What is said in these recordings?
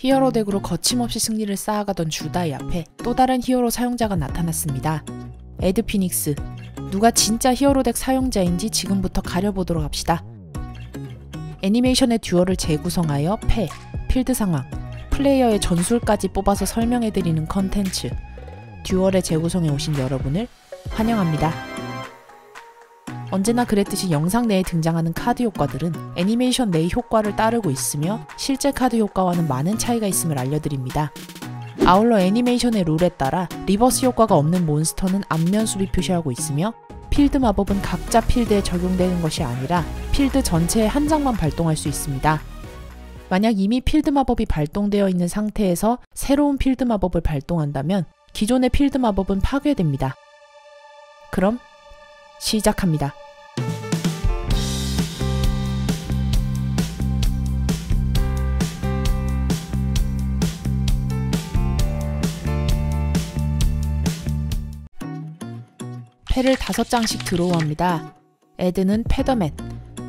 히어로 덱으로 거침없이 승리를 쌓아가던 주다이 앞에 또 다른 히어로 사용자가 나타났습니다. 에드 피닉스. 누가 진짜 히어로 덱 사용자인지 지금부터 가려보도록 합시다. 애니메이션의 듀얼을 재구성하여 패, 필드 상황, 플레이어의 전술까지 뽑아서 설명해드리는 컨텐츠, 듀얼에 재구성해 오신 여러분을 환영합니다. 언제나 그랬듯이 영상 내에 등장하는 카드 효과들은 애니메이션 내의 효과를 따르고 있으며 실제 카드 효과와는 많은 차이가 있음을 알려드립니다. 아울러 애니메이션의 룰에 따라 리버스 효과가 없는 몬스터는 앞면 수비 표시하고 있으며 필드 마법은 각자 필드에 적용되는 것이 아니라 필드 전체에 한 장만 발동할 수 있습니다. 만약 이미 필드 마법이 발동되어 있는 상태에서 새로운 필드 마법을 발동한다면 기존의 필드 마법은 파괴됩니다. 그럼 시작합니다. 패를 5장씩 드로우합니다. 에드는 패더맨,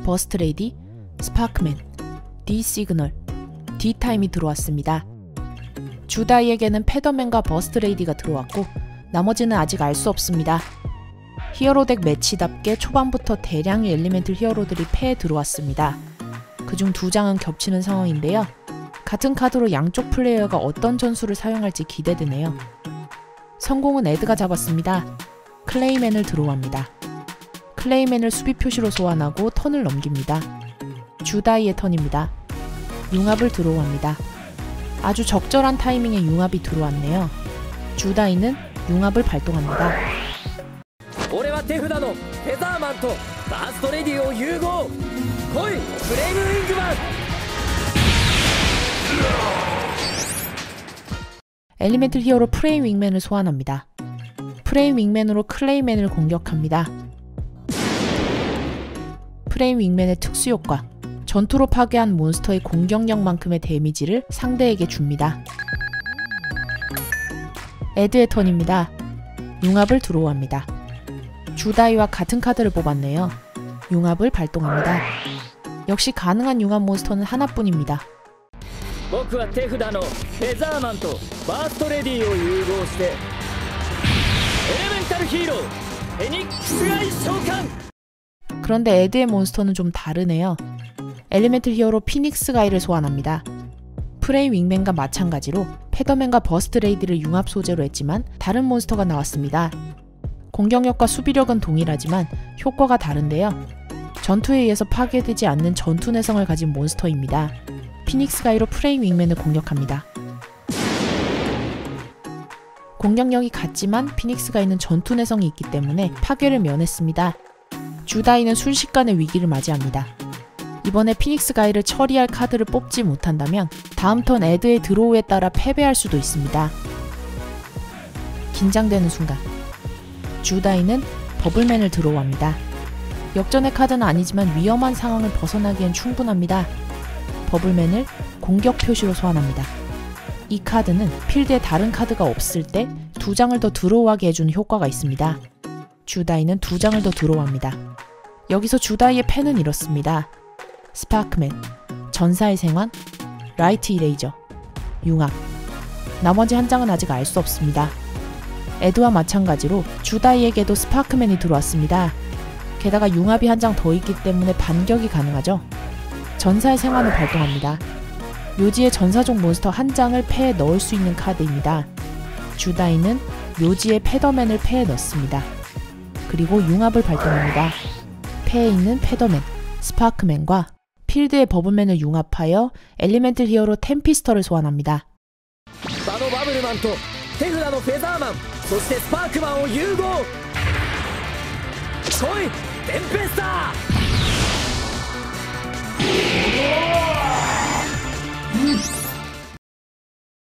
버스트레이디, 스파크맨, D-시그널, D-타임이 들어왔습니다. 주다이에게는 패더맨과 버스트레이디가 들어왔고 나머지는 아직 알 수 없습니다. 히어로 덱 매치답게 초반부터 대량의 엘리멘틀 히어로들이 패에 들어왔습니다. 그중 2장은 겹치는 상황인데요. 같은 카드로 양쪽 플레이어가 어떤 전술을 사용할지 기대되네요. 성공은 에드가 잡았습니다. 클레이맨을 드로우합니다. 클레이맨을 수비 표시로 소환하고 턴을 넘깁니다. 주다이의 턴입니다. 융합을 드로우합니다. 아주 적절한 타이밍에 융합이 들어왔네요. 주다이는 융합을 발동합니다. 俺は手札のフェザーマンとバーストレディを融合。来いフレームウィングマン。 엘리멘틀 히어로 프레임 윙맨을 소환합니다. 프레임 윙맨으로 클레이맨을 공격합니다. 프레임 윙맨의 특수효과, 전투로 파괴한 몬스터의 공격력만큼의 데미지를 상대에게 줍니다. 에드의 턴입니다. 융합을 드로우합니다. 주다이와 같은 카드를 뽑았네요. 융합을 발동합니다. 역시 가능한 융합 몬스터는 하나뿐입니다. 僕は手札のフェザーマンとバーストレディを融合してエレメンタルヒーローフェニックスガイ召喚! 그런데 에드의 몬스터는 좀 다르네요. 엘리멘틀 히어로 피닉스 가이를 소환합니다. 프레임 윙맨과 마찬가지로 패더맨과 버스트레이디를 융합 소재로 했지만 다른 몬스터가 나왔습니다. 공격력과 수비력은 동일하지만 효과가 다른데요. 전투에 의해서 파괴되지 않는 전투 내성을 가진 몬스터입니다. 피닉스 가이로 프레임 윙맨을 공격합니다. 공격력이 같지만 피닉스 가이는 전투 내성이 있기 때문에 파괴를 면했습니다. 주다이는 순식간에 위기를 맞이합니다. 이번에 피닉스 가이를 처리할 카드를 뽑지 못한다면 다음 턴 에드의 드로우에 따라 패배할 수도 있습니다. 긴장되는 순간 주다이는 버블맨을 드로우합니다. 역전의 카드는 아니지만 위험한 상황을 벗어나기엔 충분합니다. 버블맨을 공격 표시로 소환합니다. 이 카드는 필드에 다른 카드가 없을 때 2장을 더 드로우하게 해주는 효과가 있습니다. 주다이는 2장을 더 드로우합니다. 여기서 주다이의 패는 이렇습니다. 스파크맨, 전사의 생환, 라이트 이레이저, 융합. 나머지 한 장은 아직 알 수 없습니다. 에드와 마찬가지로 주다이에게도 스파크맨이 들어왔습니다. 게다가 융합이 한 장 더 있기 때문에 반격이 가능하죠. 전사의 생환을 발동합니다. 묘지에 전사종 몬스터 한 장을 패에 넣을 수 있는 카드입니다. 주다이는 묘지에 패더맨을 패에 넣습니다. 그리고 융합을 발동합니다. 패에 있는 패더맨, 스파크맨과 필드의 버블맨을 융합하여 엘리멘틀 히어로 템피스터를 소환합니다. バノバブルマンと手札のフェザーマンそしてスパークマンを融合。来いテンペスター。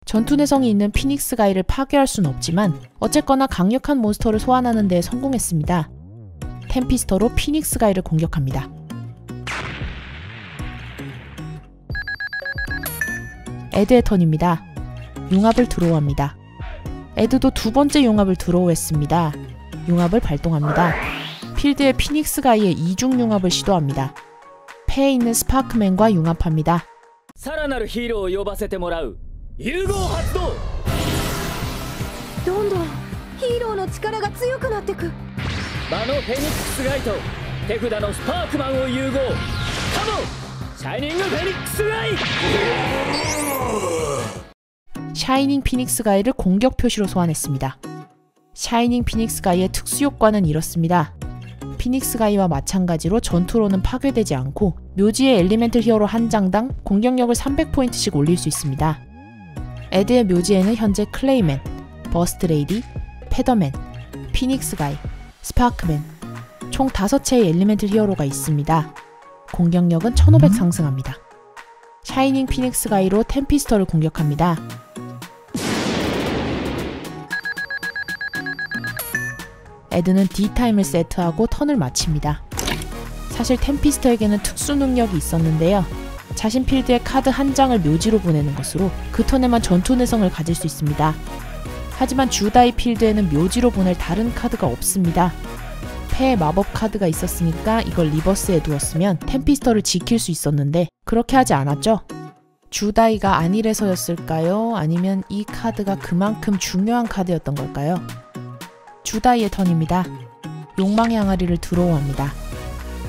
전투 내성이 있는 피닉스 가이를 파괴할 순 없지만 어쨌거나 강력한 몬스터를 소환하는 데 성공했습니다. 템피스터로 피닉스 가이를 공격합니다. 에드의 턴입니다. 융합을 드로우합니다. 에드도 2번째 융합을 드로우했습니다. 융합을 발동합니다. 필드에 피닉스 가이의 2중 융합을 시도합니다. 패에 있는 스파크맨과 융합합니다. さらなるヒーローを呼ばせてもらう。融合発動。どんどんヒーローの力が強くなってく。場のフェニックスガイと手札のスパークマンを融合。カモンシャイニングフェニックスガイ。 샤이닝 피닉스 가이를 공격 표시로 소환했습니다. 샤이닝 피닉스 가이의 특수 효과는 이렇습니다. 피닉스 가이와 마찬가지로 전투로는 파괴되지 않고 묘지의 엘리멘틀 히어로 한 장당 공격력을 300포인트씩 올릴 수 있습니다. 에드의 묘지에는 현재 클레이맨, 버스트 레이디, 페더맨, 피닉스 가이, 스파크맨 총 5채의 엘리멘틀 히어로가 있습니다. 공격력은 1500 상승합니다. 샤이닝 피닉스 가이로 템피스터를 공격합니다. 에드는 D타임을 세트하고 턴을 마칩니다. 사실 템피스터에게는 특수 능력이 있었는데요. 자신 필드에 카드 한 장을 묘지로 보내는 것으로 그 턴에만 전투 내성을 가질 수 있습니다. 하지만 주다이 필드에는 묘지로 보낼 다른 카드가 없습니다. 패에 마법 카드가 있었으니까 이걸 리버스에 두었으면 템피스터를 지킬 수 있었는데 그렇게 하지 않았죠? 주다이가 아니래서였을까요? 아니면 이 카드가 그만큼 중요한 카드였던 걸까요? 주다이의 턴입니다. 욕망의 항아리를 드로우합니다.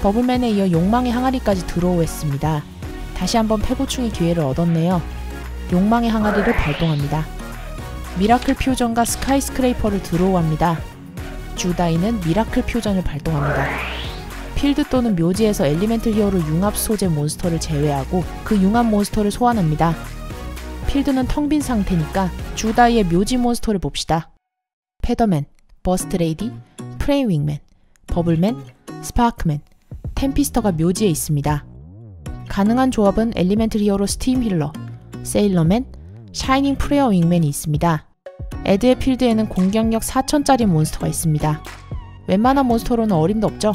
버블맨에 이어 욕망의 항아리까지 드로우했습니다. 다시 한번 패보충의 기회를 얻었네요. 욕망의 항아리를 발동합니다. 미라클 퓨전과 스카이 스크레이퍼를 드로우합니다. 주다이는 미라클 퓨전을 발동합니다. 필드 또는 묘지에서 엘리멘틀 히어로 융합 소재 몬스터를 제외하고 그 융합 몬스터를 소환합니다. 필드는 텅 빈 상태니까 주다이의 묘지 몬스터를 봅시다. 페더맨, 버스트 레이디, 프레이 윙맨, 버블맨, 스파크맨, 템피스터가 묘지에 있습니다. 가능한 조합은 엘리멘틀 히어로 스팀 힐러, 세일러맨, 샤이닝 프레어 윙맨이 있습니다. 에드의 필드에는 공격력 4000짜리 몬스터가 있습니다. 웬만한 몬스터로는 어림도 없죠.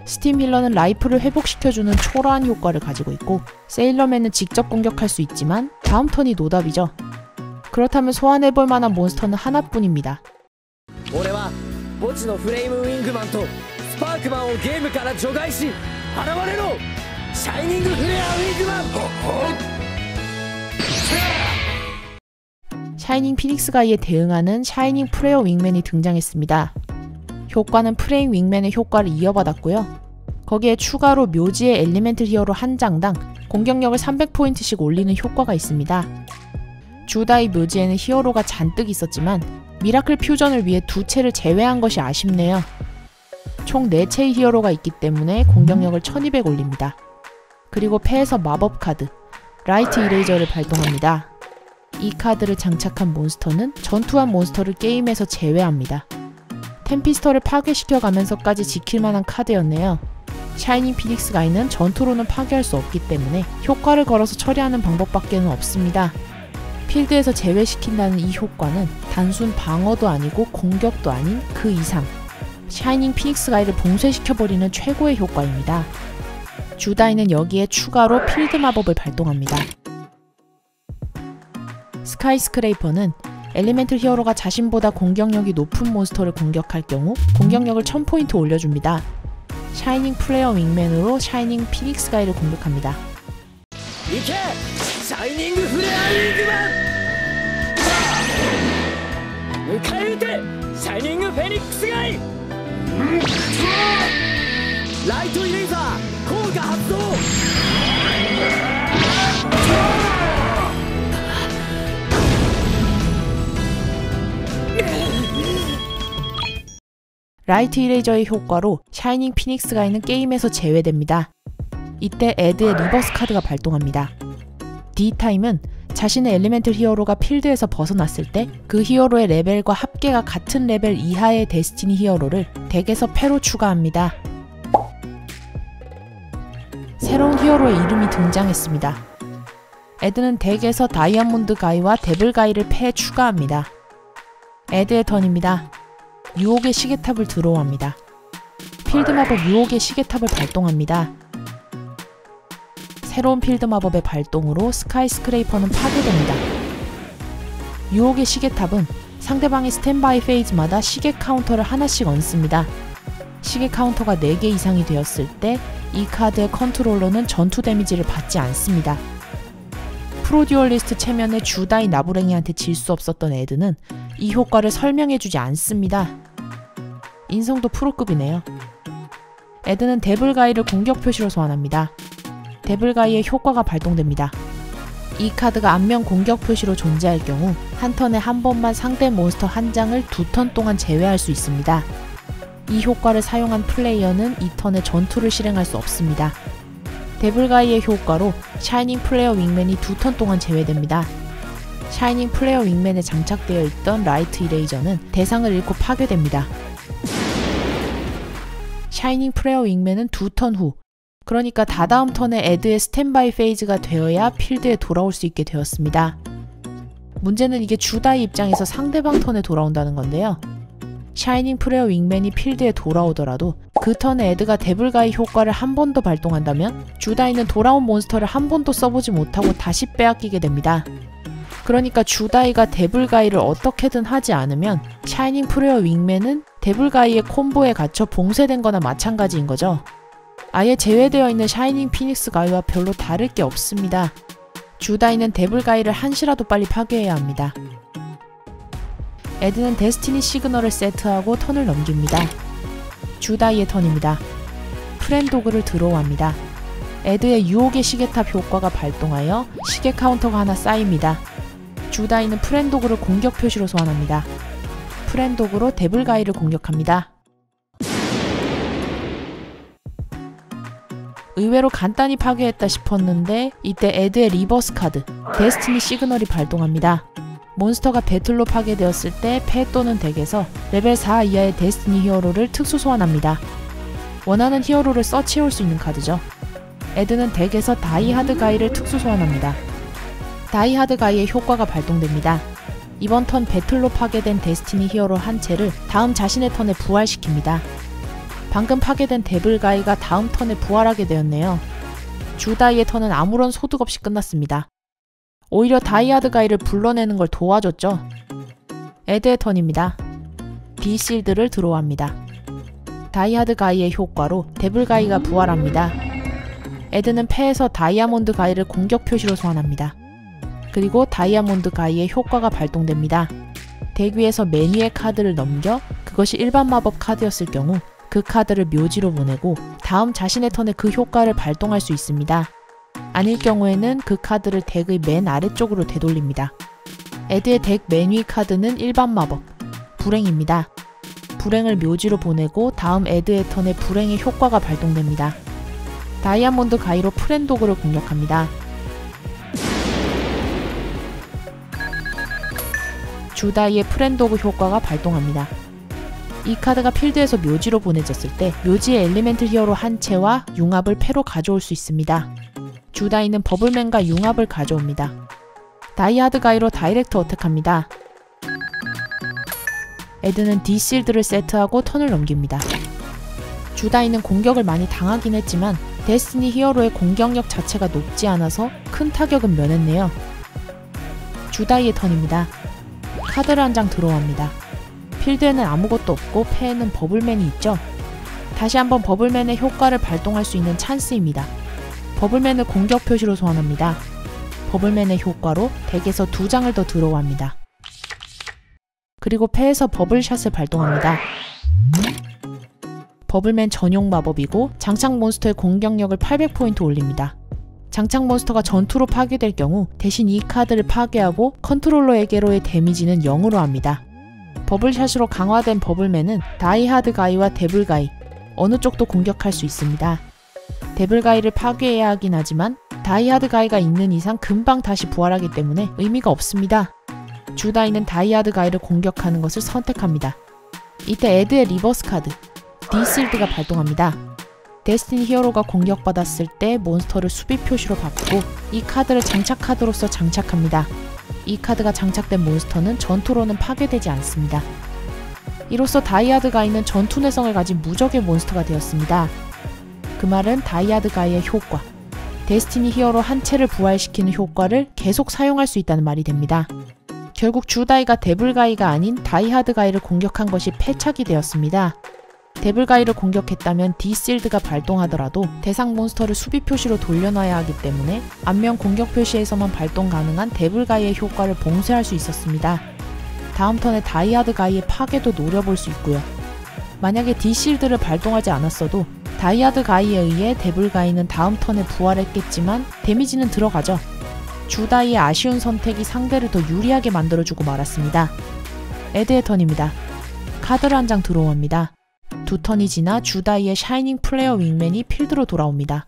스팀 힐러는 라이프를 회복시켜주는 초라한 효과를 가지고 있고 세일러맨은 직접 공격할 수 있지만 다음 턴이 노답이죠. 그렇다면 소환해볼 만한 몬스터는 하나뿐입니다. 俺は墓地のフレームウィングマンとスパークマンをゲームから除外し現れろシャイニングフレアウィングマン。 샤이닝 피닉스 가이에 대응하는 샤이닝 프레어 윙맨이 등장했습니다. 효과는 프레이 윙맨의 효과를 이어받았고요. 거기에 추가로 묘지의 엘리멘틀 히어로 한 장당 공격력을 300포인트씩 올리는 효과가 있습니다. 주다이 묘지에는 히어로가 잔뜩 있었지만 미라클 퓨전을 위해 2채를 제외한 것이 아쉽네요. 총 4채의 히어로가 있기 때문에 공격력을 1200 올립니다. 그리고 패에서 마법 카드, 라이트 이레이저를 발동합니다. 이 카드를 장착한 몬스터는 전투한 몬스터를 게임에서 제외합니다. 템피스터를 파괴시켜가면서까지 지킬만한 카드였네요. 샤이닝 피닉스 가이는 전투로는 파괴할 수 없기 때문에 효과를 걸어서 처리하는 방법밖에는 없습니다. 필드에서 제외시킨다는 이 효과는 단순 방어도 아니고 공격도 아닌 그 이상 샤이닝 피닉스 가이를 봉쇄시켜버리는 최고의 효과입니다. 주다이는 여기에 추가로 필드 마법을 발동합니다. 스카이 스크레이퍼는 엘리멘틀 히어로가 자신보다 공격력이 높은 몬스터를 공격할 경우 공격력을 1000포인트 올려줍니다. 샤이닝 플레어 윙맨으로 샤이닝 피닉스 가이를 공격합니다. いけシャイニングフレアウィングマン。迎え撃てシャイニングフェニックスガイ。ライトイレーザー効果発動。라이트 이레이저의 효과로 샤이닝 피닉스 가이는 게임에서 제외됩니다. 이때 에드의 리버스 카드가 발동합니다. D타임은 자신의 엘리멘틀 히어로가 필드에서 벗어났을 때 그 히어로의 레벨과 합계가 같은 레벨 이하의 데스티니 히어로를 덱에서 패로 추가합니다. 새로운 히어로의 이름이 등장했습니다. 에드는 덱에서 다이아몬드 가이와 데블 가이를 패에 추가합니다. 에드의 턴입니다. 유혹의 시계탑을 드로우합니다. 필드 마법 유혹의 시계탑을 발동합니다. 새로운 필드 마법의 발동으로 스카이 스크레이퍼는 파괴됩니다. 유혹의 시계탑은 상대방의 스탠바이 페이즈마다 시계 카운터를 하나씩 얹습니다. 시계 카운터가 4개 이상이 되었을 때 이 카드의 컨트롤러는 전투 데미지를 받지 않습니다. 프로듀얼리스트 체면의 주다이 나부랭이한테 질 수 없었던 에드는 이 효과를 설명해주지 않습니다. 인성도 프로급이네요. 에드는 데블가이를 공격 표시로 소환합니다. 데블가이의 효과가 발동됩니다. 이 카드가 안면 공격 표시로 존재할 경우 한 턴에 한 번만 상대 몬스터 한 장을 2턴 동안 제외할 수 있습니다. 이 효과를 사용한 플레이어는 이 턴에 전투를 실행할 수 없습니다. 데블가이의 효과로 샤이닝 플레이어 윙맨이 2턴 동안 제외됩니다. 샤이닝 플레이어 윙맨에 장착되어 있던 라이트 이레이저는 대상을 잃고 파괴됩니다. 샤이닝 플레이어 윙맨은 2턴 후, 그러니까 다다음 턴에 에드의 스탠바이 페이즈가 되어야 필드에 돌아올 수 있게 되었습니다. 문제는 이게 주다이 입장에서 상대방 턴에 돌아온다는 건데요. 샤이닝 플레이어 윙맨이 필드에 돌아오더라도 그 턴에 에드가 데블가이 효과를 한 번 더 발동한다면 주다이는 돌아온 몬스터를 한 번도 써보지 못하고 다시 빼앗기게 됩니다. 그러니까 주다이가 데블가이를 어떻게든 하지 않으면 샤이닝 플레이어 윙맨은 데블가이의 콤보에 갇혀 봉쇄된 거나 마찬가지인 거죠. 아예 제외되어 있는 샤이닝 피닉스 가이와 별로 다를 게 없습니다. 주다이는 데블가이를 한시라도 빨리 파괴해야 합니다. 에드는 데스티니 시그널을 세트하고 턴을 넘깁니다. 주다이의 턴입니다. 프렌도그를 드로우합니다. 에드의 유혹의 시계탑 효과가 발동하여 시계 카운터가 하나 쌓입니다. 주다이는 프렌도그를 공격 표시로 소환합니다. 프렌도그로 데블가이를 공격합니다. 의외로 간단히 파괴했다 싶었는데 이때 에드의 리버스 카드, 데스티니 시그널이 발동합니다. 몬스터가 배틀로 파괴되었을 때 패 또는 덱에서 레벨 4 이하의 데스티니 히어로를 특수 소환합니다. 원하는 히어로를 써치울 수 있는 카드죠. 에드는 덱에서 다이하드 가이를 특수 소환합니다. 다이하드 가이의 효과가 발동됩니다. 이번 턴 배틀로 파괴된 데스티니 히어로 한 채를 다음 자신의 턴에 부활시킵니다. 방금 파괴된 데블가이가 다음 턴에 부활하게 되었네요. 주다이의 턴은 아무런 소득 없이 끝났습니다. 오히려 다이하드 가이를 불러내는 걸 도와줬죠. 에드의 턴입니다. D실드를 드로우합니다. 다이하드 가이의 효과로 데블가이가 부활합니다. 에드는 패에서 다이아몬드 가이를 공격 표시로 소환합니다. 그리고 다이아몬드 가이의 효과가 발동됩니다. 덱 위에서 메뉴의 카드를 넘겨 그것이 일반 마법 카드였을 경우 그 카드를 묘지로 보내고 다음 자신의 턴에 그 효과를 발동할 수 있습니다. 아닐 경우에는 그 카드를 덱의 맨 아래쪽으로 되돌립니다. 에드의 덱 맨 위 카드는 일반 마법, 불행입니다. 불행을 묘지로 보내고 다음 에드의 턴에 불행의 효과가 발동됩니다. 다이아몬드 가이로 프렌도그를 공격합니다. 주다이의 프렌도그 효과가 발동합니다. 이 카드가 필드에서 묘지로 보내졌을 때 묘지의 엘리멘트 히어로 한 채와 융합을 패로 가져올 수 있습니다. 주다이는 버블맨과 융합을 가져옵니다. 다이하드 가이로 다이렉트 어택합니다. 에드는 D실드를 세트하고 턴을 넘깁니다. 주다이는 공격을 많이 당하긴 했지만 데스티니 히어로의 공격력 자체가 높지 않아서 큰 타격은 면했네요. 주다이의 턴입니다. 카드를 한 장 드로우합니다. 필드에는 아무것도 없고 패에는 버블맨이 있죠. 다시 한번 버블맨의 효과를 발동할 수 있는 찬스입니다. 버블맨을 공격 표시로 소환합니다. 버블맨의 효과로 덱에서 2장을 더 드로우합니다. 그리고 패에서 버블샷을 발동합니다. 버블맨 전용 마법이고 장착 몬스터의 공격력을 800포인트 올립니다. 장착 몬스터가 전투로 파괴될 경우 대신 이 카드를 파괴하고 컨트롤러에게로의 데미지는 0으로 합니다. 버블샷으로 강화된 버블맨은 다이하드 가이와 데블가이 어느 쪽도 공격할 수 있습니다. 데블가이를 파괴해야 하긴 하지만 다이하드 가이가 있는 이상 금방 다시 부활하기 때문에 의미가 없습니다. 주다이는 다이하드 가이를 공격하는 것을 선택합니다. 이때 에드의 리버스 카드 D실드가 발동합니다. 데스티니 히어로가 공격받았을 때 몬스터를 수비 표시로 바꾸고 이 카드를 장착 카드로서 장착합니다. 이 카드가 장착된 몬스터는 전투로는 파괴되지 않습니다. 이로써 다이하드 가이는 전투 내성을 가진 무적의 몬스터가 되었습니다. 그 말은 다이하드 가이의 효과, 데스티니 히어로 한 채를 부활시키는 효과를 계속 사용할 수 있다는 말이 됩니다. 결국 주다이가 데블가이가 아닌 다이하드 가이를 공격한 것이 패착이 되었습니다. 데블가이를 공격했다면 D실드가 발동하더라도 대상 몬스터를 수비 표시로 돌려놔야 하기 때문에 앞면 공격 표시에서만 발동 가능한 데블가이의 효과를 봉쇄할 수 있었습니다. 다음 턴에 다이아드 가이의 파괴도 노려볼 수 있고요. 만약에 D실드를 발동하지 않았어도 다이아드 가이에 의해 데블가이는 다음 턴에 부활했겠지만 데미지는 들어가죠. 주다이의 아쉬운 선택이 상대를 더 유리하게 만들어주고 말았습니다. 에드의 턴입니다. 카드를 한 장 드로우합니다. 두 턴이 지나 주다이의 샤이닝 플레어 윙맨이 필드로 돌아옵니다.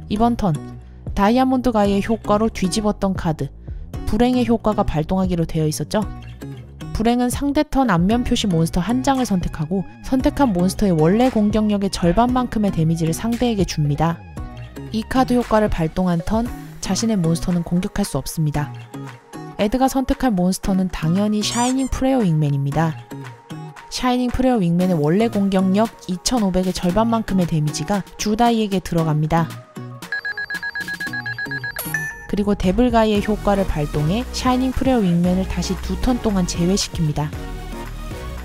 이번 턴 다이아몬드 가이의 효과로 뒤집었던 카드 불행의 효과가 발동하기로 되어 있었죠. 불행은 상대 턴 앞면 표시 몬스터 한 장을 선택하고 선택한 몬스터의 원래 공격력의 절반만큼의 데미지를 상대에게 줍니다. 이 카드 효과를 발동한 턴 자신의 몬스터는 공격할 수 없습니다. 에드가 선택할 몬스터는 당연히 샤이닝 프레어 윙맨입니다. 샤이닝 프레어 윙맨의 원래 공격력 2500의 절반만큼의 데미지가 주다이에게 들어갑니다. 그리고 데블가이의 효과를 발동해 샤이닝 프레어 윙맨을 다시 두 턴 동안 제외시킵니다.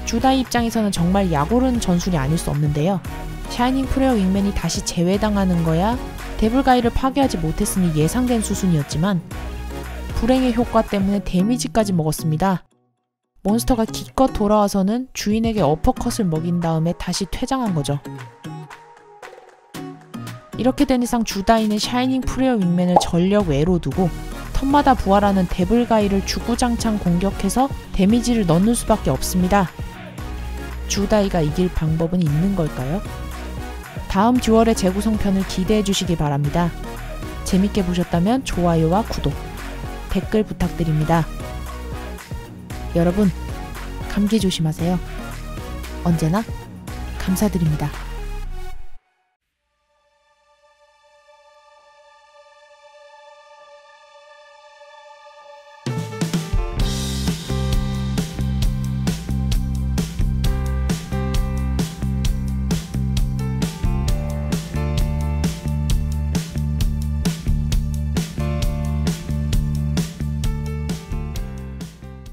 주다이 입장에서는 정말 약오른 전술이 아닐 수 없는데요. 샤이닝 프레어 윙맨이 다시 제외당하는 거야 데블가이를 파괴하지 못했으니 예상된 수순이었지만 불행의 효과 때문에 데미지까지 먹었습니다. 몬스터가 기껏 돌아와서는 주인에게 어퍼컷을 먹인 다음에 다시 퇴장한 거죠. 이렇게 된 이상 주다이는 샤이닝 프레어 윙맨을 전력 외로 두고 턴마다 부활하는 데블가이를 주구장창 공격해서 데미지를 넣는 수밖에 없습니다. 주다이가 이길 방법은 있는 걸까요? 다음 듀얼의 재구성편을 기대해 주시기 바랍니다. 재밌게 보셨다면 좋아요와 구독, 댓글 부탁드립니다. 여러분, 감기 조심하세요. 언제나 감사드립니다.